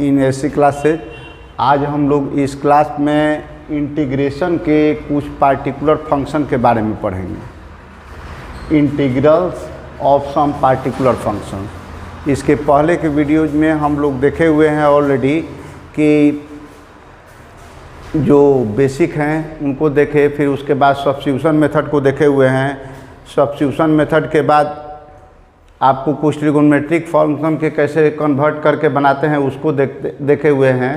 इन ऐसी क्लासेज। आज हम लोग इस क्लास में इंटीग्रेशन के कुछ पार्टिकुलर फंक्शन के बारे में पढ़ेंगे। Integrals of some particular function. इसके पहले के वीडियोज में हम लोग देखे हुए हैं ऑलरेडी कि जो बेसिक हैं उनको देखे, फिर उसके बाद सब्स्टिट्यूशन मेथड को देखे हुए हैं। सब्स्टिट्यूशन मेथड के बाद आपको कुछ ट्रिगोनोमेट्रिक फंक्शन के कैसे कन्वर्ट करके बनाते हैं उसको देखे हुए हैं।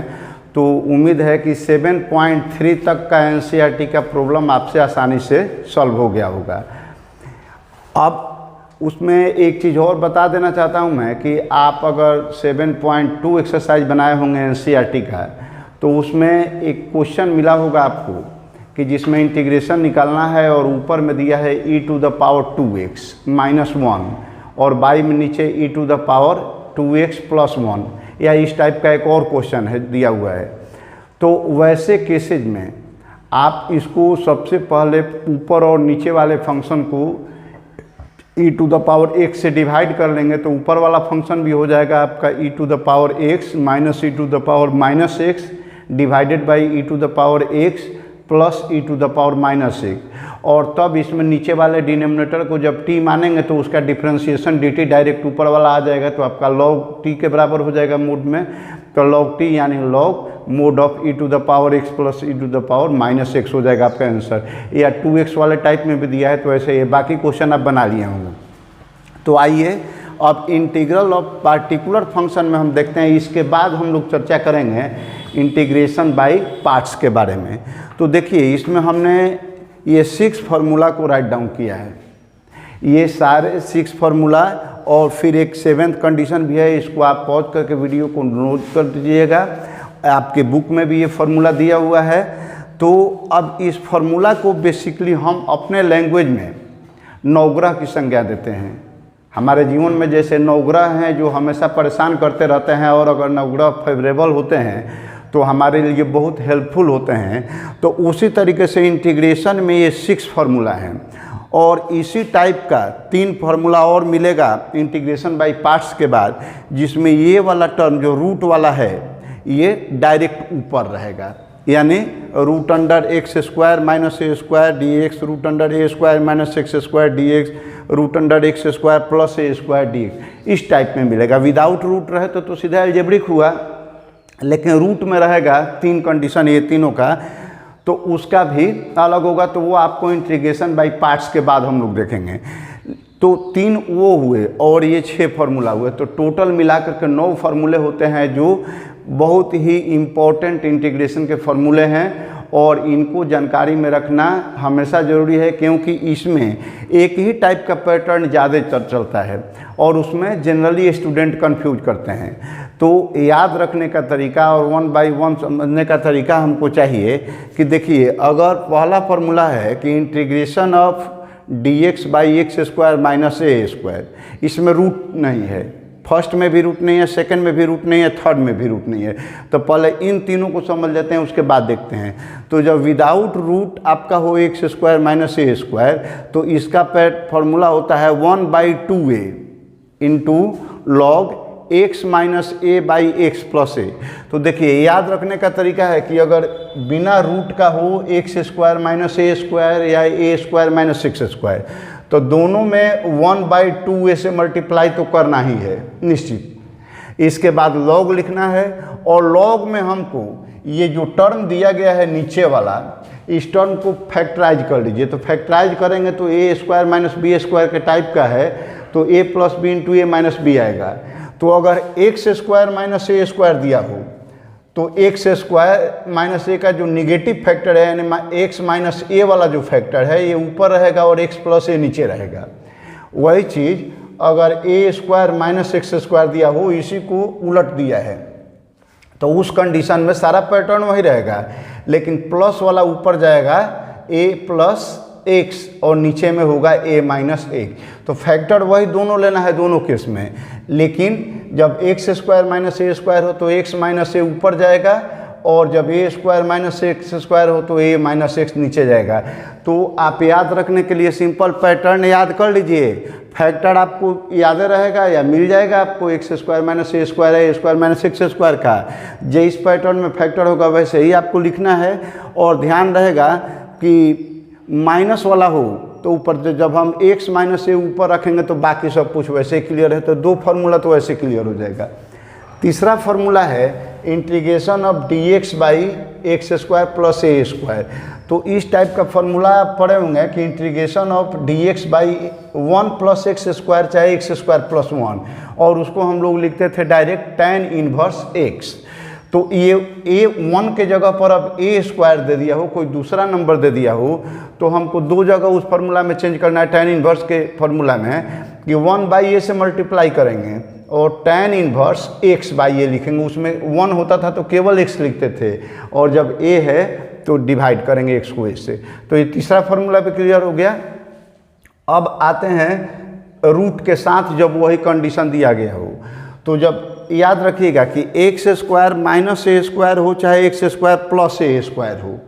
तो उम्मीद है कि 7.3 तक का एनसीईआरटी का प्रॉब्लम आपसे आसानी से सॉल्व हो गया होगा। अब उसमें एक चीज़ और बता देना चाहता हूं मैं कि आप अगर 7.2 एक्सरसाइज बनाए होंगे एनसीईआरटी का, तो उसमें एक क्वेश्चन मिला होगा आपको कि जिसमें इंटीग्रेशन निकालना है और ऊपर में दिया है e⁻2x - 1 और बाई में नीचे e⁻2x + 1 या इस टाइप का एक और क्वेश्चन है दिया हुआ है। तो वैसे केसेज में आप इसको सबसे पहले ऊपर और नीचे वाले फंक्शन को e⁻x से डिवाइड कर लेंगे तो ऊपर वाला फंक्शन भी हो जाएगा आपका e⁻x - e⁻x divided by e⁻x plus e⁻−1 और तब इसमें नीचे वाले डिनोमिनेटर को जब t मानेंगे तो उसका डिफ्रेंशिएशन dt डायरेक्ट ऊपर वाला आ जाएगा, तो आपका log t के बराबर हो जाएगा मोड में। तो log t यानी log mode of e⁻x plus e⁻−x हो जाएगा आपका आंसर। या 2x वाले टाइप में भी दिया है, तो ऐसे ये बाकी क्वेश्चन आप बना लिए होंगे। तो आइए अब इंटीग्रल ऑफ पार्टिकुलर फंक्शन में हम देखते हैं। इसके बाद हम लोग चर्चा करेंगे इंटीग्रेशन बाय पार्ट्स के बारे में। तो देखिए इसमें हमने ये 6 फार्मूला को राइट डाउन किया है, ये सारे 6 फार्मूला, और फिर एक 7th कंडीशन भी है। इसको आप पॉज करके वीडियो को नोट कर दीजिएगा, आपके बुक में भी ये फार्मूला दिया हुआ है। तो अब इस फार्मूला को बेसिकली हम अपने लैंग्वेज में नवग्रह की संज्ञा देते हैं। हमारे जीवन में जैसे नवग्रह हैं जो हमेशा परेशान करते रहते हैं, और अगर नवग्रह फेवरेबल होते हैं तो हमारे लिए बहुत हेल्पफुल होते हैं, तो उसी तरीके से इंटीग्रेशन में ये 6 फार्मूला हैं। और इसी टाइप का 3 फार्मूला और मिलेगा इंटीग्रेशन बाय पार्ट्स के बाद, जिसमें ये वाला टर्म जो रूट वाला है ये डायरेक्ट ऊपर रहेगा, यानी √x² - a² dx, √a² - x² dx, √x² + a² dx, इस टाइप में मिलेगा। विदाउट रूट रहे तो सीधा अलजेब्रिक हुआ, लेकिन रूट में रहेगा 3 कंडीशन ये तीनों का, तो उसका भी अलग होगा। तो वो आपको इंटीग्रेशन बाय पार्ट्स के बाद हम लोग देखेंगे। तो 3 वो हुए और ये 6 फार्मूला हुए, तो टोटल मिलाकर के 9 फार्मूले होते हैं जो बहुत ही इम्पोर्टेंट इंटीग्रेशन के फार्मूले हैं, और इनको जानकारी में रखना हमेशा ज़रूरी है, क्योंकि इसमें एक ही टाइप का पैटर्न ज़्यादा चलता है और उसमें जनरली स्टूडेंट कंफ्यूज करते हैं। तो याद रखने का तरीका और 1 बाय 1 समझने का तरीका हमको चाहिए कि देखिए, अगर पहला फार्मूला है कि इंटीग्रेशन ऑफ dx/x² - a², इसमें रूट नहीं है, फर्स्ट में भी रूट नहीं है, सेकंड में भी रूट नहीं है, थर्ड में भी रूट नहीं है। तो पहले इन तीनों को समझ लेते हैं, उसके बाद देखते हैं। तो जब विदाउट रूट आपका हो x² - a², तो इसका फार्मूला होता है 1/2a into log x - a/x + a। तो देखिए याद रखने का तरीका है कि अगर बिना रूट का हो x² - a² या a² - x², तो दोनों में 1/2a से मल्टीप्लाई तो करना ही है निश्चित। इसके बाद लॉग लिखना है, और लॉग में हमको ये जो टर्म दिया गया है नीचे वाला, इस टर्म को फैक्टराइज कर लीजिए। तो फैक्टराइज करेंगे तो a² - b² के टाइप का है, तो a + b × a - b आएगा। तो अगर x² - a² दिया हो तो x² - a का जो निगेटिव फैक्टर है, यानी x - a वाला जो फैक्टर है ये ऊपर रहेगा और x + a नीचे रहेगा। वही चीज़ अगर a² - x² दिया हो, इसी को उलट दिया है, तो उस कंडीशन में सारा पैटर्न वही रहेगा, लेकिन प्लस वाला ऊपर जाएगा a + x और नीचे में होगा a - 1। तो फैक्टर वही दोनों लेना है दोनों केस में, लेकिन जब x² - a² हो तो x - a ऊपर जाएगा, और जब a² - x² हो तो a - x नीचे जाएगा। तो आप याद रखने के लिए सिंपल पैटर्न याद कर लीजिए। फैक्टर आपको याद रहेगा या मिल जाएगा आपको, x square minus a square है, ए स्क्वायर माइनस एक्स स्क्वायर का। जिस पैटर्न में फैक्टर होगा वैसे ही आपको लिखना है। और ध्यान रहेगा कि माइनस वाला हो तो ऊपर से जब हम एक्स माइनस ए ऊपर रखेंगे तो बाकी सब कुछ वैसे क्लियर है। तो दो फार्मूला तो वैसे क्लियर हो जाएगा। तीसरा फार्मूला है integration of D X by X square plus A square. तो इस टाइप का फार्मूला आप पढ़े होंगे कि integration of D X by 1 plus x square चाहे एक्स स्क्वायर प्लस 1, और उसको हम लोग लिखते थे डायरेक्ट tan इनवर्स एक्स। तो ये a1 के जगह पर अब ए स्क्वायर दे दिया हो, कोई दूसरा नंबर दे दिया हो, तो हमको दो जगह उस फार्मूला में चेंज करना है। tan इनवर्स के फार्मूला में कि 1 बाई ए से मल्टीप्लाई करेंगे और tan इनवर्स x बाई ए लिखेंगे। उसमें 1 होता था तो केवल x लिखते थे, और जब a है तो डिवाइड करेंगे x को a से। तो ये तीसरा फार्मूला भी क्लियर हो गया। अब आते हैं रूट के साथ जब वही कंडीशन दिया गया हो, तो जब याद रखिएगा कि x square minus a square हो चाहे एक्स स्क्वायर प्लस ए स्क्वायर हो,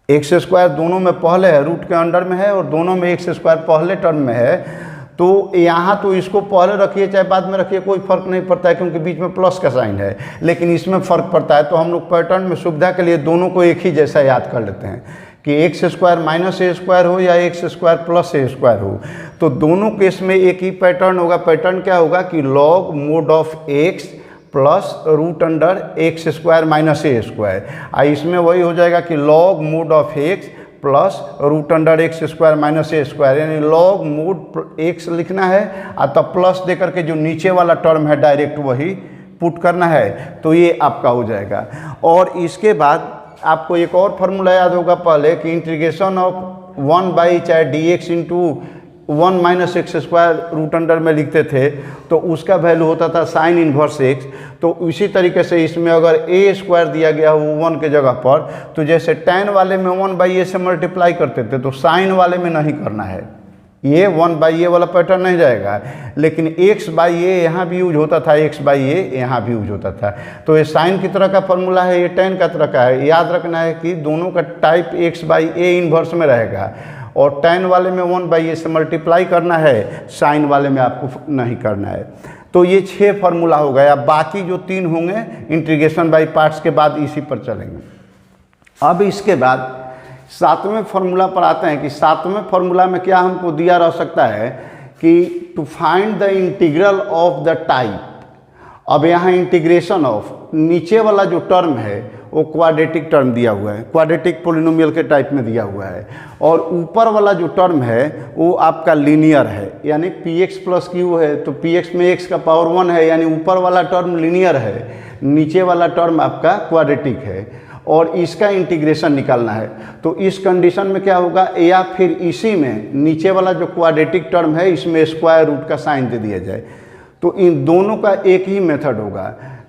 एक्स स्क्वायर दोनों में पहले है, रूट के अंडर में है, और दोनों में एक्स स्क्वायर पहले टर्म में है। तो यहाँ तो इसको पहले रखिए चाहे बाद में रखिए कोई फर्क नहीं पड़ता है, क्योंकि बीच में प्लस का साइन है। लेकिन इसमें फ़र्क पड़ता है, तो हम लोग पैटर्न में सुविधा के लिए दोनों को एक ही जैसा याद कर लेते हैं कि x square minus a square हो या एक्स स्क्वायर प्लस ए स्क्वायर हो, तो दोनों केस में एक ही पैटर्न होगा। पैटर्न क्या होगा कि log mod of x plus root under x square minus a square. इसमें वही हो जाएगा कि log mod of x plus root under x square minus a square, यानी लॉग मोड एक्स लिखना है और तब प्लस दे करके जो नीचे वाला टर्म है डायरेक्ट वही पुट करना है। तो ये आपका हो जाएगा। और इसके बाद आपको एक और फार्मूला याद होगा पहले कि इंटीग्रेशन ऑफ 1 बाई चाहे d x into 1 minus x square root under में लिखते थे, तो उसका वैल्यू होता था साइन इनवर्स एक्स। तो इसी तरीके से इसमें अगर ए स्क्वायर दिया गया हो 1 के जगह पर, तो जैसे tan वाले में 1 बाई ए से मल्टीप्लाई करते थे, तो साइन वाले में नहीं करना है, ये 1 बाई ए वाला पैटर्न नहीं जाएगा। लेकिन x बाई ए यहाँ भी यूज होता था, x बाई ए यहाँ भी यूज होता था। तो ये साइन की तरह का फॉर्मूला है, ये tan का तरह का है। याद रखना है कि दोनों का type x by A inverse में रहेगा, और tan वाले में 1 बाई ए से मल्टीप्लाई करना है, साइन वाले में आपको नहीं करना है। तो ये 6 फार्मूला हो गया। बाकी जो 3 होंगे इंटीग्रेशन बाई पार्ट्स के बाद इसी पर चलेंगे। अब इसके बाद 7वें फार्मूला पर आते हैं कि 7वें फार्मूला में क्या हमको दिया रह सकता है कि to find the integral of the type. अब यहाँ इंटीग्रेशन ऑफ नीचे वाला जो टर्म है वो क्वाड्रेटिक टर्म दिया हुआ है, क्वाड्रेटिक पोलिनोमियल के टाइप में दिया हुआ है, और ऊपर वाला जो टर्म है वो आपका लीनियर है, यानी px प्लस क्यू है। तो px में x का पावर 1 है, यानी ऊपर वाला टर्म लीनियर है, नीचे वाला टर्म आपका क्वाड्रेटिक है, और इसका इंटीग्रेशन निकालना है। तो इस कंडीशन में क्या होगा, या फिर इसी में नीचे वाला जो क्वाड्रेटिक टर्म है इसमें स्क्वायर रूट का साइन दे दिया जाए। तो इन दोनों का एक ही मेथड होगा।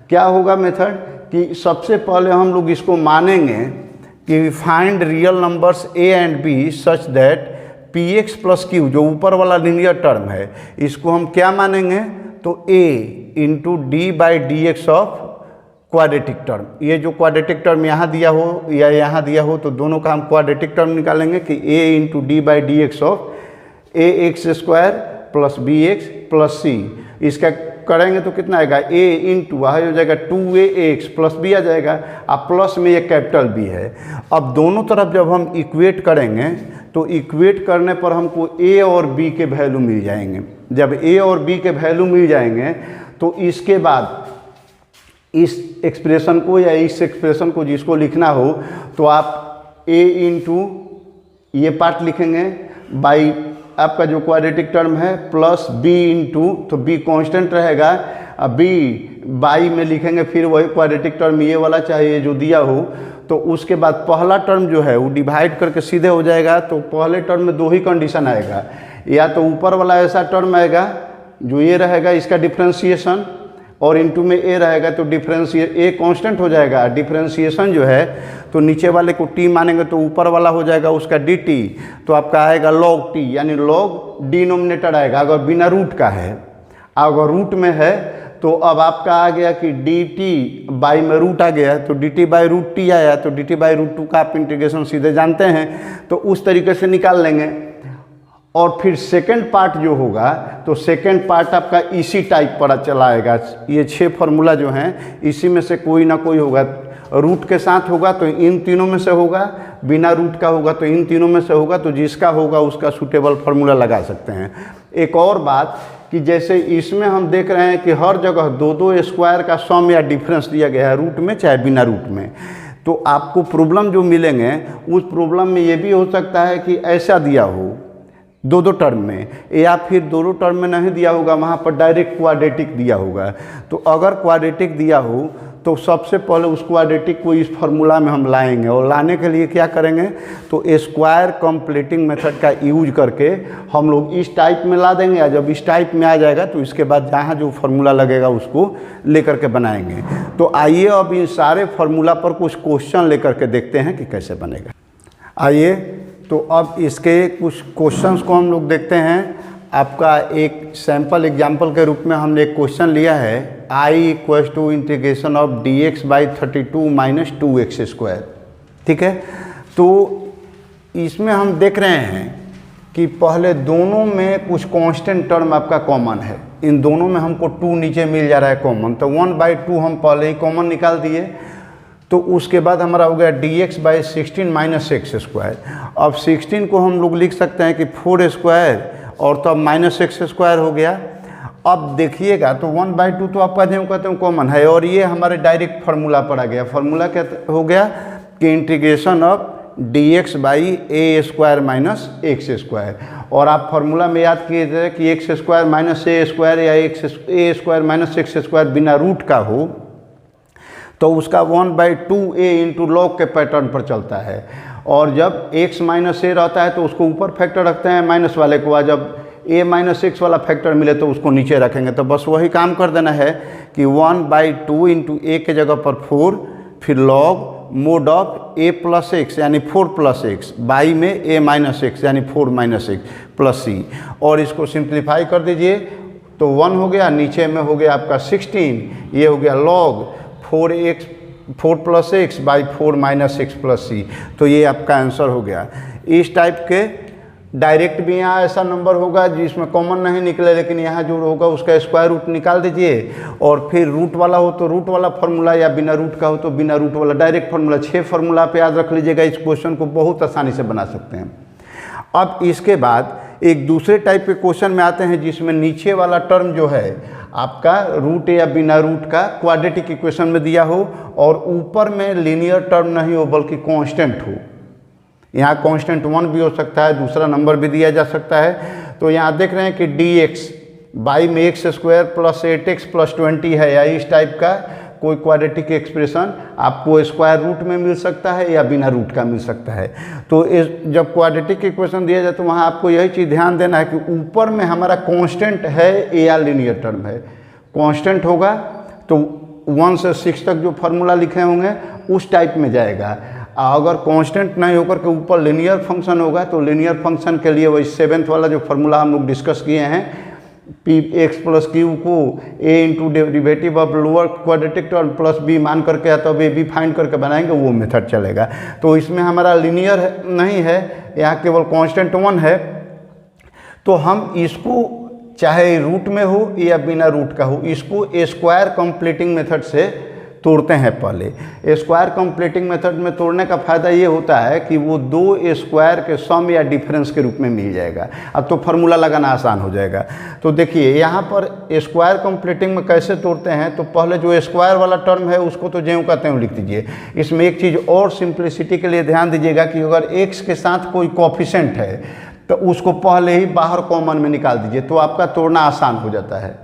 क्या होगा मेथड कि सबसे पहले हम लोग इसको मानेंगे कि find real numbers a and b such that px plus Q जो ऊपर वाला लीनियर टर्म है इसको हम क्या मानेंगे, तो a into D by D X of quadratic term. ये जो क्वाड्रेटिक टर्म यहाँ दिया हो या यहाँ दिया हो, तो दोनों का हम क्वाड्रेटिक टर्म निकालेंगे कि a into D by D X of A X square plus B X plus C. इसका करेंगे तो कितना आएगा, a इंटू वहाँ हो जाएगा 2ax प्लस b आ जाएगा, अब प्लस में ये कैपिटल B है। अब दोनों तरफ जब हम इक्वेट करेंगे तो इक्वेट करने पर हमको a और b के वैल्यू मिल जाएंगे। जब a और b के वैल्यू मिल जाएंगे तो इसके बाद इस एक्सप्रेशन को या इस एक्सप्रेशन को जिसको लिखना हो तो आप a इंटू ये पार्ट लिखेंगे बाई आपका जो क्वाड्रेटिक टर्म है प्लस b इंटू, तो b कांस्टेंट रहेगा, b बाई में लिखेंगे फिर वही क्वाड्रेटिक टर्म ये वाला चाहिए जो दिया हो। तो उसके बाद पहला टर्म जो है वो डिवाइड करके सीधे हो जाएगा। तो पहले टर्म में दो ही कंडीशन आएगा, या तो ऊपर वाला ऐसा टर्म आएगा जो ये रहेगा इसका डिफ्रेंशिएशन, और इनटू में a रहेगा तो a कांस्टेंट हो जाएगा। डिफ्रेंशिएशन जो है तो नीचे वाले को t मानेंगे तो ऊपर वाला हो जाएगा उसका dt, तो आपका आएगा log t, यानी log डिनोमिनेटर आएगा अगर बिना रूट का है। अगर रूट में है तो अब आपका आ गया कि dt बाई में रूट आ गया, तो dt बाई रूट t आया, तो dt बाई रूट 2 का आप इंटीग्रेशन सीधे जानते हैं, तो उस तरीके से निकाल लेंगे। और फिर सेकंड पार्ट जो होगा तो सेकंड पार्ट आपका इसी टाइप पर चला आएगा। ये 6 फार्मूला जो हैं इसी में से कोई ना कोई होगा। रूट के साथ होगा तो इन तीनों में से होगा, बिना रूट का होगा तो इन तीनों में से होगा, तो जिसका होगा उसका सूटेबल फार्मूला लगा सकते हैं। एक और बात कि जैसे इसमें हम देख रहे हैं कि हर जगह 2 स्क्वायर का सम या डिफरेंस दिया गया है, रूट में चाहे बिना रूट में। तो आपको प्रॉब्लम जो मिलेंगे उस प्रॉब्लम में ये भी हो सकता है कि ऐसा दिया हो 2 टर्म में, या फिर 2 टर्म में नहीं दिया होगा, वहाँ पर डायरेक्ट क्वाड्रेटिक दिया होगा। तो अगर क्वाड्रेटिक दिया हो तो सबसे पहले उस क्वाड्रेटिक को इस फार्मूला में हम लाएंगे, और लाने के लिए क्या करेंगे तो स्क्वायर कंप्लीटिंग मेथड का यूज करके हम लोग इस टाइप में ला देंगे। या जब इस टाइप में आ जाएगा तो इसके बाद जहाँ जो फार्मूला लगेगा उसको लेकर के बनाएंगे। तो आइए अब इन सारे फार्मूला पर कुछ क्वेश्चन लेकर के देखते हैं कि कैसे बनेगा। आइए तो अब इसके कुछ क्वेश्चंस को हम लोग देखते हैं। आपका एक सैम्पल एग्जाम्पल के रूप में हमने एक क्वेश्चन लिया है, I = integration of dx by 32 - 2x²। ठीक है, तो इसमें हम देख रहे हैं कि पहले दोनों में कुछ कांस्टेंट टर्म आपका कॉमन है। इन दोनों में हमको 2 नीचे मिल जा रहा है कॉमन, तो 1/2 हम पहले ही कॉमन निकाल दिए। तो उसके बाद हमारा हो गया dx बाई 16 - x²। अब 16 को हम लोग लिख सकते हैं कि 4² और तो अब -x² हो गया। अब देखिएगा तो 1/2 तो आपका जो कहते हैं कॉमन है, और ये हमारे डायरेक्ट फार्मूला पर आ गया। फार्मूला क्या हो गया कि integration of dx by a² - x²। और आप फार्मूला में याद किए थे कि x² - a² या a² - x² बिना रूट का हो तो उसका 1/2a इंटू लॉग के पैटर्न पर चलता है। और जब x - a रहता है तो उसको ऊपर फैक्टर रखते हैं माइनस वाले को, और जब a - x वाला फैक्टर मिले तो उसको नीचे रखेंगे। तो बस वही काम कर देना है कि 1/2 इंटू a के जगह पर 4, फिर log mod of a + x यानी 4 + x, बाई में a - x यानी 4 - x प्लस c, और इसको सिंप्लीफाई कर दीजिए तो 1 हो गया, नीचे में हो गया आपका 16, ये हो गया log 4 + x by 4 - x plus c। तो ये आपका आंसर हो गया। इस टाइप के डायरेक्ट भी यहाँ ऐसा नंबर होगा जिसमें कॉमन नहीं निकले, लेकिन यहाँ जो होगा उसका स्क्वायर रूट निकाल दीजिए, और फिर रूट वाला हो तो रूट वाला फार्मूला, या बिना रूट का हो तो बिना रूट वाला डायरेक्ट फार्मूला। 6 फार्मूला पे याद रख लीजिएगा, इस क्वेश्चन को बहुत आसानी से बना सकते हैं। अब इसके बाद एक दूसरे टाइप के क्वेश्चन में आते हैं जिसमें नीचे वाला टर्म जो है आपका रूट या बिना रूट का क्वाड्रेटिक इक्वेशन में दिया हो, और ऊपर में लीनियर टर्म नहीं हो बल्कि कांस्टेंट हो। यहाँ कांस्टेंट 1 भी हो सकता है, दूसरा नंबर भी दिया जा सकता है। तो यहाँ देख रहे हैं कि dx बाई में x² + 8x + 20 है, या इस टाइप का कोई क्वाड्रेटिक एक्सप्रेशन आपको स्क्वायर रूट में मिल सकता है या बिना रूट का मिल सकता है। तो जब क्वाड्रेटिक इक्वेशन दिया जाए तो वहाँ आपको यही चीज़ ध्यान देना है कि ऊपर में हमारा कांस्टेंट है या लीनियर टर्म है। कांस्टेंट होगा तो 1 से 6 तक जो फार्मूला लिखे होंगे उस टाइप में जाएगा। अगर कांस्टेंट नहीं होकर के ऊपर लीनियर फंक्शन होगा तो लीनियर फंक्शन के लिए वही 7th वाला जो फार्मूला हम लोग डिस्कस किए हैं, px + q को a into derivative of lower quadratic term plus b मान करके या तो अब b फाइंड करके बनाएंगे, वो मेथड चलेगा। तो इसमें हमारा लीनियर नहीं है, यहाँ केवल कांस्टेंट 1 है। तो हम इसको चाहे रूट में हो या बिना रूट का हो, इसको स्क्वायर कंप्लीटिंग मेथड से तोड़ते हैं। पहले स्क्वायर कंप्लीटिंग मेथड में तोड़ने का फ़ायदा ये होता है कि वो 2 स्क्वायर के सम या डिफरेंस के रूप में मिल जाएगा। अब तो फार्मूला लगाना आसान हो जाएगा। तो देखिए यहाँ पर स्क्वायर कंप्लीटिंग में कैसे तोड़ते हैं, तो पहले जो स्क्वायर वाला टर्म है उसको तो ज्यों का त्यों लिख दीजिए। इसमें एक चीज़ और सिंप्लिसिटी के लिए ध्यान दीजिएगा कि अगर x के साथ कोई कोफिशिएंट है तो उसको पहले ही बाहर कॉमन में निकाल दीजिए, तो आपका तोड़ना आसान हो जाता है।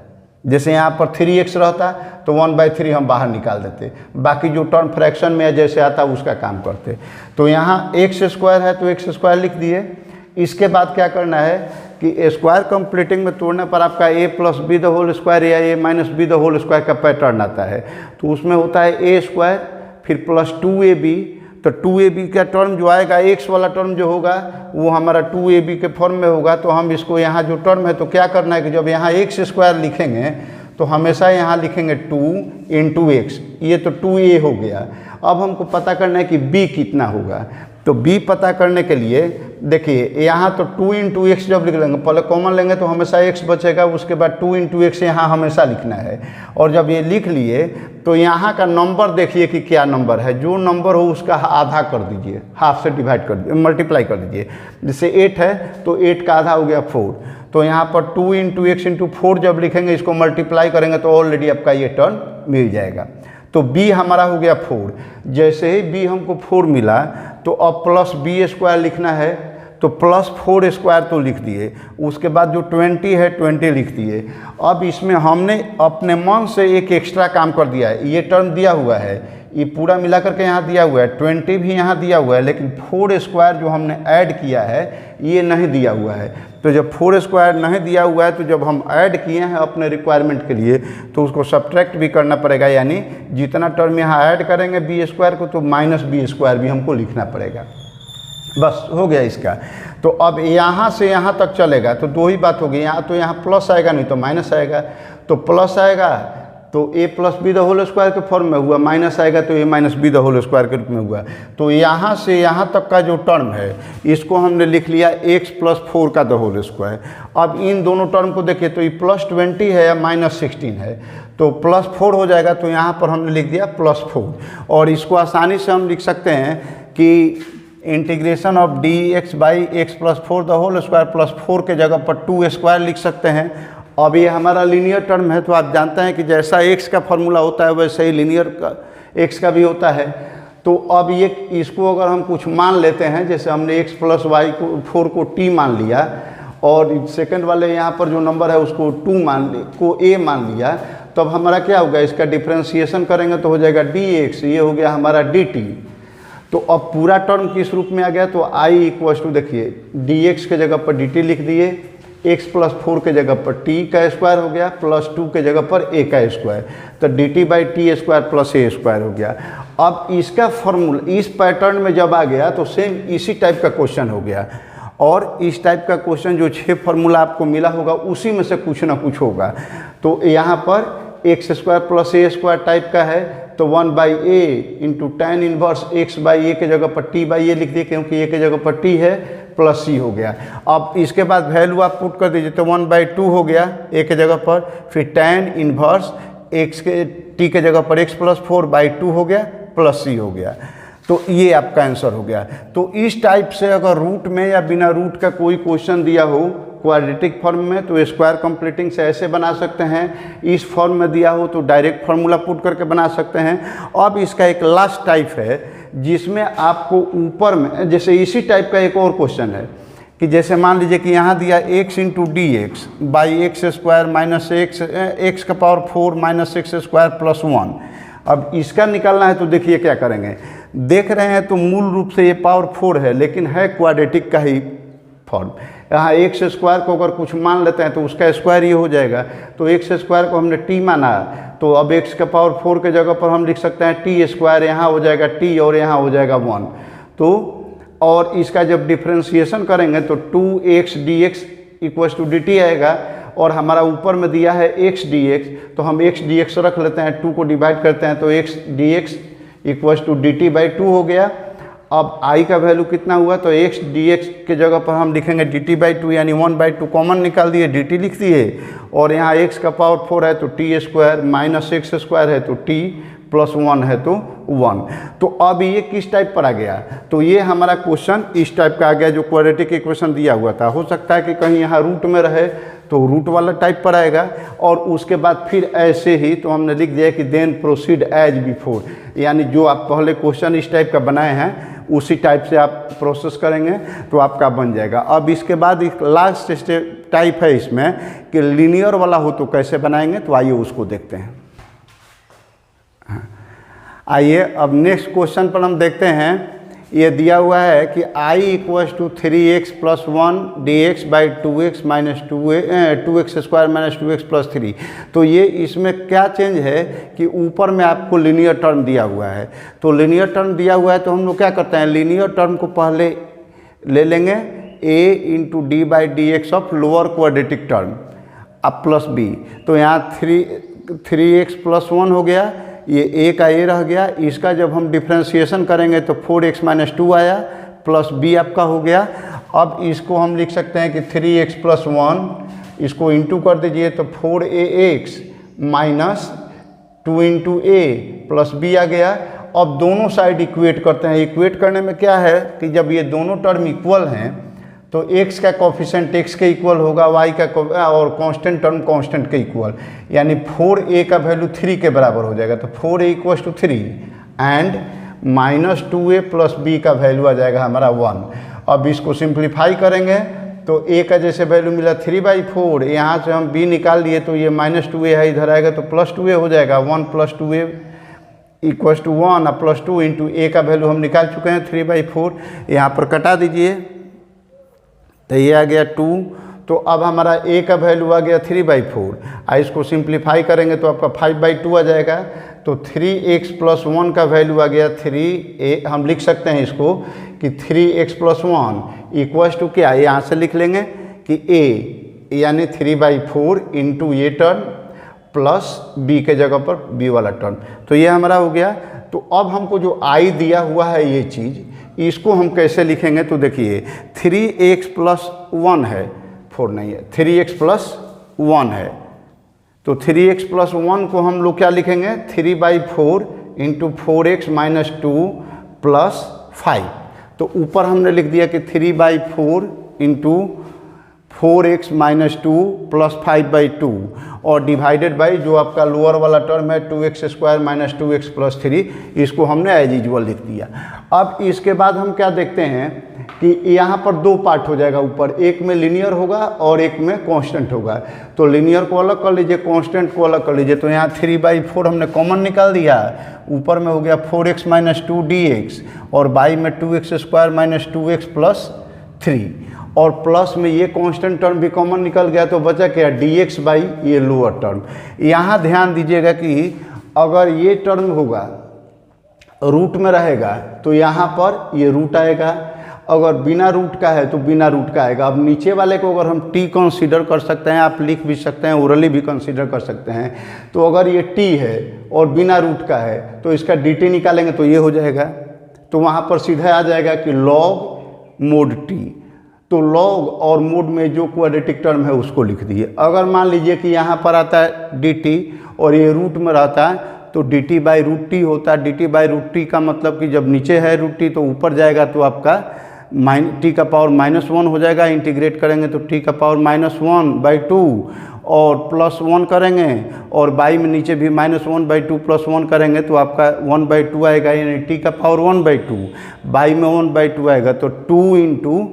जैसे यहाँ पर 3x रहता तो 1/3 हम बाहर निकाल देते, बाकी जो टर्म फ्रैक्शन में जैसे आता उसका काम करते। तो यहाँ x² है तो x² लिख दिए। इसके बाद क्या करना है कि स्क्वायर कंप्लीटिंग में तोड़ने पर आपका a + b² या a - b² का पैटर्न आता है। तो उसमें होता है a² फिर प्लस 2ab। तो 2ab का टर्म जो आएगा, x वाला टर्म जो होगा वो हमारा 2ab के फॉर्म में होगा। तो हम इसको यहाँ जो टर्म है तो क्या करना है कि जब यहाँ x² लिखेंगे तो हमेशा यहाँ लिखेंगे 2 × x, ये तो 2a हो गया। अब हमको पता करना है कि b कितना होगा। तो b पता करने के लिए देखिए यहाँ तो 2 इंटू एक्स जब लिख लेंगे, पहले कॉमन लेंगे तो हमेशा x बचेगा, उसके बाद 2 इंटू एक्स यहाँ हमेशा लिखना है। और जब ये लिख लिए तो यहाँ का नंबर देखिए कि क्या नंबर है, जो नंबर हो उसका आधा कर दीजिए, हाफ से डिवाइड कर दीजिए, मल्टीप्लाई कर दीजिए। जैसे 8 है तो 8 का आधा हो गया 4, तो यहाँ पर 2 इंटू एक्स इंटू 4 जब लिखेंगे, इसको मल्टीप्लाई करेंगे तो ऑलरेडी आपका ये टर्म मिल जाएगा। तो b हमारा हो गया 4। जैसे ही b हमको 4 मिला तो अब प्लस b स्क्वायर लिखना है, तो प्लस 4 स्क्वायर तो लिख दिए, उसके बाद जो 20 है 20 लिख दिए। अब इसमें हमने अपने मन से एक एक्स्ट्रा काम कर दिया है, ये टर्म दिया हुआ है, ये पूरा मिला करके यहाँ दिया हुआ है, 20 भी यहाँ दिया हुआ है, लेकिन 4 स्क्वायर जो हमने ऐड किया है ये नहीं दिया हुआ है। तो जब 4 स्क्वायर नहीं दिया हुआ है तो जब हम ऐड किए हैं अपने रिक्वायरमेंट के लिए तो उसको सब्ट्रैक्ट भी करना पड़ेगा, यानी जितना टर्म यहाँ ऐड करेंगे b स्क्वायर को तो माइनस b स्क्वायर भी हमको लिखना पड़ेगा। बस हो गया इसका। तो अब यहाँ से यहाँ तक चलेगा तो दो ही बात होगी, यहाँ तो यहाँ प्लस आएगा नहीं तो माइनस आएगा, तो प्लस आएगा तो a plus b the whole square के फॉर्म में हुआ, माइनस आएगा तो a minus b the whole square के रूप में हुआ। तो यहाँ से यहाँ तक का जो टर्म है इसको हमने लिख लिया x प्लस 4 का द होल स्क्वायर। अब इन दोनों टर्म को देखिए तो ये प्लस 20 है या माइनस 16 है, तो प्लस 4 हो जाएगा, तो यहाँ पर हमने लिख दिया प्लस 4। और इसको आसानी से हम लिख सकते हैं कि integration of dx by x plus 4 the whole square plus 4 के जगह पर 2 स्क्वायर लिख सकते हैं। अब ये हमारा लीनियर टर्म है, तो आप जानते हैं कि जैसा x का फॉर्मूला होता है वैसे ही लीनियर का x का भी होता है। तो अब ये इसको अगर हम कुछ मान लेते हैं, जैसे हमने x प्लस वाई को 4 को t मान लिया और सेकंड वाले यहाँ पर जो नंबर है उसको 2 को a मान लिया, तब हमारा क्या होगा, इसका डिफ्रेंशिएशन करेंगे तो हो जाएगा dx, ये हो गया हमारा dt। तो अब पूरा टर्म किस रूप में आ गया, तो i इक्वल्स टू देखिए dx के जगह पर dt लिख दिए, x प्लस 4 के जगह पर t का स्क्वायर हो गया, प्लस 2 के जगह पर a का स्क्वायर, तो dt by T square plus a square हो गया। अब इसका फॉर्मूला इस पैटर्न में जब आ गया तो सेम इसी टाइप का क्वेश्चन हो गया, और इस टाइप का क्वेश्चन जो 6 फार्मूला आपको मिला होगा उसी में से कुछ ना कुछ होगा। तो यहाँ पर X square plus a square type का है, तो 1 by A into tan inverse X by A के जगह पर टी बाई ए लिख दिए, क्योंकि ए के जगह पर टी है, प्लस सी हो गया। अब इसके बाद वैल्यू आप पुट कर दीजिए, तो 1/2 हो गया ए के जगह पर, फिर टेन इनवर्स एक्स के टी के जगह पर एक्स प्लस 4/2 हो गया, प्लस सी हो गया। तो ये आपका आंसर हो गया। तो इस टाइप से अगर रूट में या बिना रूट का कोई क्वेश्चन दिया हो क्वाड्रेटिक फॉर्म में, तो स्क्वायर कंप्लीटिंग से ऐसे बना सकते हैं, इस फॉर्म में दिया हो तो डायरेक्ट फार्मूला पुट करके बना सकते हैं। अब इसका एक लास्ट टाइप है जिसमें आपको ऊपर में, जैसे इसी टाइप का एक और क्वेश्चन है कि जैसे मान लीजिए कि यहाँ दिया x into D X by X square minus X का power 4 minus x square plus 1। अब इसका निकालना है तो देखिए क्या करेंगे, देख रहे हैं तो मूल रूप से ये पावर 4 है, लेकिन है क्वाड्रेटिक का ही फॉर्म। यहाँ एक्स स्क्वायर को अगर कुछ मान लेते हैं तो उसका स्क्वायर ये हो जाएगा, तो एक्स स्क्वायर को हमने टी माना, तो अब एक्स का पावर 4 के जगह पर हम लिख सकते हैं टी स्क्वायर, यहाँ हो जाएगा टी और यहाँ हो जाएगा 1। तो और इसका जब डिफ्रेंशिएशन करेंगे तो 2x dx equals to dt आएगा, और हमारा ऊपर में दिया है x dx, तो हम x dx रख लेते हैं, 2 को डिवाइड करते हैं तो x dx equals to dt/2 हो गया। अब i का वैल्यू कितना हुआ, तो x dx के जगह पर हम लिखेंगे dt/2, यानी 1/2 कॉमन निकाल दिए, dt लिख दिए, और यहाँ x का पावर 4 है तो t square minus x square है तो t प्लस 1 है तो 1। तो अब ये किस टाइप पर आ गया, तो ये हमारा क्वेश्चन इस टाइप का आ गया जो क्वाड्रेटिक इक्वेशन दिया हुआ था। हो सकता है कि कहीं यहाँ रूट में रहे तो रूट वाला टाइप पर आएगा, और उसके बाद फिर ऐसे ही तो हमने लिख दिया कि देन प्रोसीड एज बिफोर, यानी जो आप पहले क्वेश्चन इस टाइप का बनाए हैं उसी टाइप से आप प्रोसेस करेंगे तो आपका बन जाएगा। अब इसके बाद एक लास्ट स्टेप टाइप है इसमें कि लीनियर वाला हो तो कैसे बनाएंगे, तो आइए उसको देखते हैं। आइए अब नेक्स्ट क्वेश्चन पर हम देखते हैं। ये दिया हुआ है कि i equals to 3x plus 1 dx by 2x minus 2x square minus 2x plus 3। तो ये इसमें क्या चेंज है कि ऊपर में आपको लीनियर टर्म दिया हुआ है, तो लीनियर टर्म दिया हुआ है तो हम लोग क्या करते हैं, लीनियर टर्म को पहले ले लेंगे a into D by D X of lower quadratic term अब प्लस b, तो यहाँ 3x प्लस 1 हो गया, ये a का a रह गया। इसका जब हम डिफ्रेंशिएशन करेंगे तो 4x माइनस 2 आया प्लस बी आपका हो गया। अब इसको हम लिख सकते हैं कि 3x + 1, इसको इंटू कर दीजिए तो 4ax minus 2 × a plus B आ गया। अब दोनों साइड इक्वेट करते हैं। इक्वेट करने में क्या है कि जब ये दोनों टर्म इक्वल हैं तो x का कोफिशिएंट x के इक्वल होगा, y का और कांस्टेंट टर्म कांस्टेंट के इक्वल, यानी 4a का वैल्यू 3 के बराबर हो जाएगा। तो 4a = 3 एंड -2a + b का वैल्यू आ जाएगा हमारा 1। अब इसको सिंप्लीफाई करेंगे तो a का जैसे वैल्यू मिला 3/4, यहाँ से हम b निकाल लिए तो ये -2a है, इधर आएगा तो +2a हो जाएगा। 1 + 2a = 1 और +2 × a का वैल्यू हम निकाल चुके हैं 3/4, यहाँ पर कटा दीजिए तो ये आ गया 2। तो अब हमारा a का वैल्यू आ गया 3/4, इसको सिंप्लीफाई करेंगे तो आपका 5/2 आ जाएगा। तो 3x + 1 का वैल्यू आ गया 3a। हम लिख सकते हैं इसको कि 3x + 1 = क्या, यहाँ से लिख लेंगे कि a यानी 3/4 × ये टर्म प्लस b के जगह पर b वाला टर्म। तो ये हमारा हो गया। तो अब हमको जो i दिया हुआ है ये चीज़, इसको हम कैसे लिखेंगे तो देखिए 3x + 1 है, 4 नहीं है, 3x + 1 है। तो 3x + 1 को हम लोग क्या लिखेंगे 3/4 × 4x - 2 + 5। तो ऊपर हमने लिख दिया कि 3/4 × 4x - 2 + 5/2 और डिवाइडेड बाई जो आपका लोअर वाला टर्म है 2x² - 2x + 3, इसको हमने एज यूजुअल लिख दिया। अब इसके बाद हम क्या देखते हैं कि यहाँ पर 2 पार्ट हो जाएगा ऊपर, एक में लीनियर होगा और एक में कांस्टेंट होगा। तो लीनियर को अलग कर लीजिए, कांस्टेंट को अलग कर लीजिए। तो यहाँ 3/4 हमने कॉमन निकाल दिया, ऊपर में हो गया 4x - 2 dx और बाई में 2x² - 2x + 3 और प्लस में ये कांस्टेंट टर्म भी कॉमन निकल गया। तो बचा क्या dx बाई ये लोअर टर्म। यहाँ ध्यान दीजिएगा कि अगर ये टर्म होगा रूट में रहेगा तो यहाँ पर ये रूट आएगा, अगर बिना रूट का है तो बिना रूट का आएगा। अब नीचे वाले को अगर हम t कंसीडर कर सकते हैं, आप लिख भी सकते हैं, ओरली भी कंसीडर कर सकते हैं। तो अगर ये t है और बिना रूट का है तो इसका dt निकालेंगे तो ये हो जाएगा। तो वहाँ पर सीधा आ जाएगा कि log mod t। तो लॉग और मोड में जो क्वाड्रेटिक टर्म है उसको लिख दिए। अगर मान लीजिए कि यहाँ पर आता है dt और ये रूट में रहता है तो dt/√t होता है। dt/√t का मतलब कि जब नीचे है √t तो ऊपर जाएगा तो आपका t⁻⁻1 हो जाएगा। इंटीग्रेट करेंगे तो t⁻⁻1/2 और +1 करेंगे और बाई में नीचे भी -1/2 +1 करेंगे तो आपका 1/2 आएगा, यानी t⁻1/2 बाई में 1/2 आएगा तो 2 ×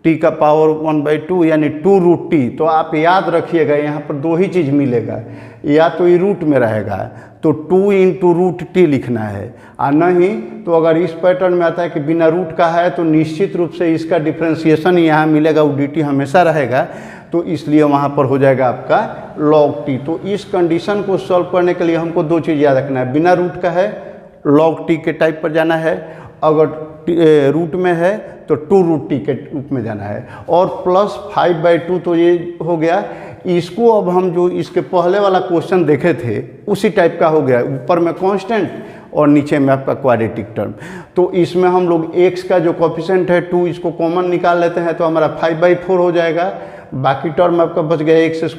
t⁻1/2 यानी 2√t। तो आप याद रखिएगा यहाँ पर 2 ही चीज़ मिलेगा, या तो ये रूट में रहेगा तो 2 × √t लिखना है, और नहीं तो अगर इस पैटर्न में आता है कि बिना रूट का है तो निश्चित रूप से इसका डिफ्रेंसिएशन यहाँ मिलेगा, वो dt हमेशा रहेगा, तो इसलिए वहाँ पर हो जाएगा आपका log t। तो इस कंडीशन को सॉल्व करने के लिए हमको 2 चीज़ याद रखना है, बिना रूट का है log t के टाइप पर जाना है, अगर रूट में है तो 2√t के रूप में जाना है, और +5/2 तो ये हो गया। इसको अब हम जो इसके पहले वाला क्वेश्चन देखे थे उसी टाइप का हो गया, ऊपर में कांस्टेंट और नीचे में आपका क्वाड्रेटिक टर्म। तो इसमें हम लोग x का जो कोफिशिएंट है 2 इसको कॉमन निकाल लेते हैं तो हमारा 5/4 हो जाएगा। बाकी टर्म आपका बच गया x² - x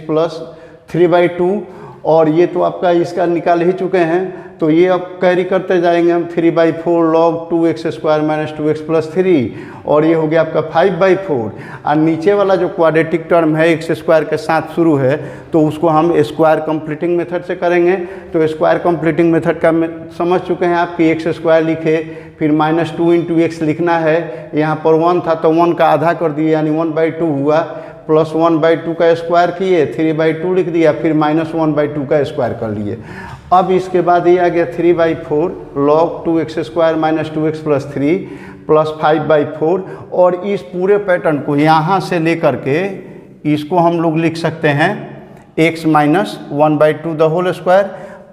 + 3/2 और ये तो आपका इसका निकाल ही चुके हैं। तो ये अब कैरी करते जाएंगे हम 3/4 log 2x² - 2x + 3 और ये हो गया आपका 5/4। और नीचे वाला जो क्वाड्रेटिक टर्म है x² के साथ शुरू है तो उसको हम स्क्वायर कंप्लीटिंग मेथड से करेंगे। तो स्क्वायर कंप्लीटिंग मेथड का समझ चुके हैं आप कि x² लिखे, फिर -2 × x लिखना है, यहाँ पर 1 था तो 1 का आधा कर दिए यानी 1/2 हुआ, +1/2 का स्क्वायर किए, 3/2 लिख दिया, फिर -1/2 का स्क्वायर कर लिए। अब इसके बाद ये आ गया 3/4 log 2x² - 2x + 3 + 5/4 और इस पूरे पैटर्न को यहाँ से लेकर के इसको हम लोग लिख सकते हैं x - 1/2 the whole square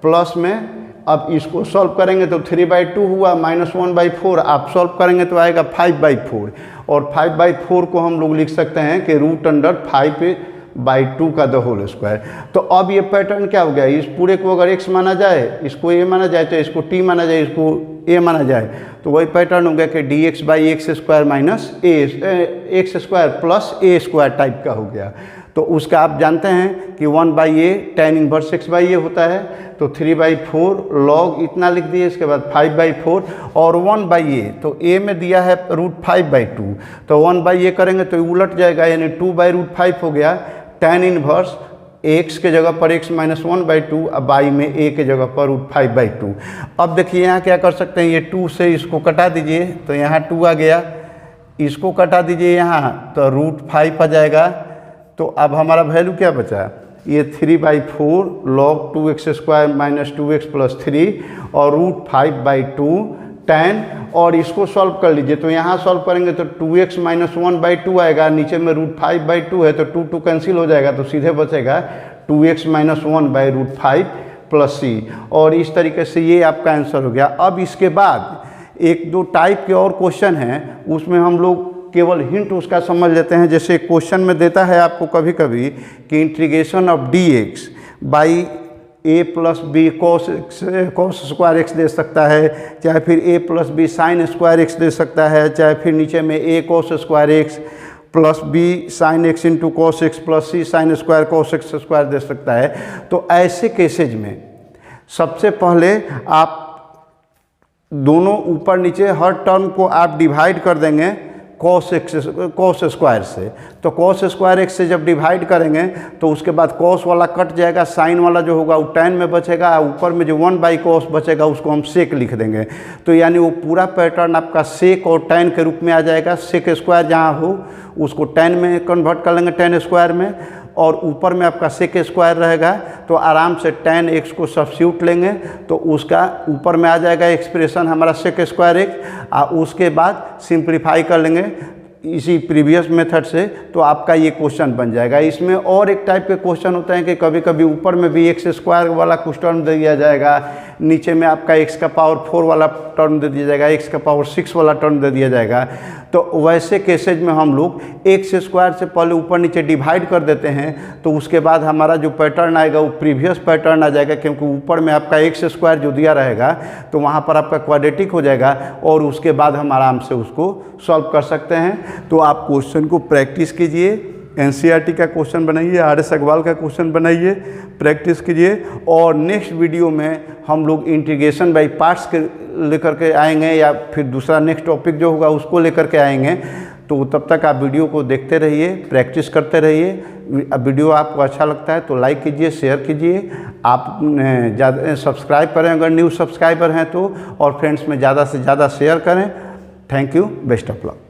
plus में। अब इसको सॉल्व करेंगे तो 3/2 हुआ, -1/4 आप सॉल्व करेंगे तो आएगा 5/4 और 5/4 को हम लोग लिख सकते हैं कि √5/2 का द होल स्क्वायर। तो अब ये पैटर्न क्या हो गया, इस पूरे को अगर x माना जाए, इसको a माना जाए, तो इसको t माना जाए, इसको ए माना जाए, तो वही पैटर्न हो गया कि D X by X square minus x square plus A square type का हो गया। तो उसका आप जानते हैं कि 1/a tan inverse x by A होता है, तो 3/4 log इतना लिख दिए, इसके बाद 5/4 और 1/a, तो a में दिया है √5/2, तो 1/a करेंगे तो उलट जाएगा, यानी 2/√5 हो गया। tan इनवर्स x के जगह पर x माइनस 1/2, अब बाई में a के जगह पर √5/2। अब देखिए यहाँ क्या कर सकते हैं, ये 2 से इसको कटा दीजिए तो यहाँ 2 आ गया, इसको कटा दीजिए यहाँ तो √5 आ जाएगा। तो अब हमारा वैल्यू क्या बचा, ये 3/4 log 2x square minus 2x plus 3 और √5/2 tan, और इसको सॉल्व कर लीजिए। तो यहाँ सॉल्व करेंगे तो 2x माइनस 1/2 आएगा, नीचे में √5/2 है तो 2 कैंसिल हो जाएगा, तो सीधे बचेगा 2x माइनस 1/√5 प्लस c, और इस तरीके से ये आपका आंसर हो गया। अब इसके बाद 1-2 टाइप के और क्वेश्चन हैं, उसमें हम लोग केवल हिंट उसका समझ लेते हैं। जैसे क्वेश्चन में देता है आपको कभी कभी कि integration of D X by A plus B cos square X दे सकता है, चाहे फिर A plus B sine square X दे सकता है, चाहे फिर नीचे में A cos square X plus B sine X into cos X plus C sine square cos X square दे सकता है। तो ऐसे केसेज में सबसे पहले आप दोनों ऊपर नीचे हर टर्म को आप डिवाइड कर देंगे कॉस स्क्वायर से। तो कॉस स्क्वायर एक्स से जब डिवाइड करेंगे तो उसके बाद कॉस वाला कट जाएगा, साइन वाला जो होगा वो tan में बचेगा, ऊपर में जो 1/cos बचेगा उसको हम सेक लिख देंगे। तो यानी वो पूरा पैटर्न आपका सेक और tan के रूप में आ जाएगा। सेक स्क्वायर जहाँ हो उसको tan में कन्वर्ट कर लेंगे, tan स्क्वायर में, और ऊपर में आपका सेक स्क्वायर रहेगा तो आराम से tan x को सब्स्टिट्यूट लेंगे तो उसका ऊपर में आ जाएगा एक्सप्रेशन हमारा सेक स्क्वायर एक्स, और उसके बाद सिंप्लीफाई कर लेंगे इसी प्रीवियस मेथड से, तो आपका ये क्वेश्चन बन जाएगा। इसमें और एक टाइप के क्वेश्चन होते हैं कि कभी कभी ऊपर में भी एक्स स्क्वायर वाला कुछ टर्म दे दिया जाएगा, नीचे में आपका x का पावर 4 वाला टर्म दे दिया जाएगा, x का पावर 6 वाला टर्म दे दिया जाएगा। तो वैसे केसेज में हम लोग एक्स स्क्वायर से पहले ऊपर नीचे डिवाइड कर देते हैं, तो उसके बाद हमारा जो पैटर्न आएगा वो प्रीवियस पैटर्न आ जाएगा, क्योंकि ऊपर में आपका एक्स स्क्वायर जो दिया रहेगा तो वहाँ पर आपका क्वाड्रेटिक हो जाएगा, और उसके बाद हम आराम से उसको सॉल्व कर सकते हैं। तो आप क्वेश्चन को प्रैक्टिस कीजिए, एनसीईआरटी का क्वेश्चन बनाइए, आर.एस. अग्रवाल का क्वेश्चन बनाइए, प्रैक्टिस कीजिए, और नेक्स्ट वीडियो में हम लोग इंटीग्रेशन बाई पार्ट्स के लेकर के आएंगे, या फिर दूसरा नेक्स्ट टॉपिक जो होगा उसको लेकर के आएंगे। तो तब तक आप वीडियो को देखते रहिए, प्रैक्टिस करते रहिए। अब वीडियो आपको अच्छा लगता है तो लाइक कीजिए, शेयर कीजिए, आप ज़्यादा सब्सक्राइब करें अगर न्यू सब्सक्राइबर हैं तो, और फ्रेंड्स में ज़्यादा से ज़्यादा शेयर करें। Thank you, best of luck.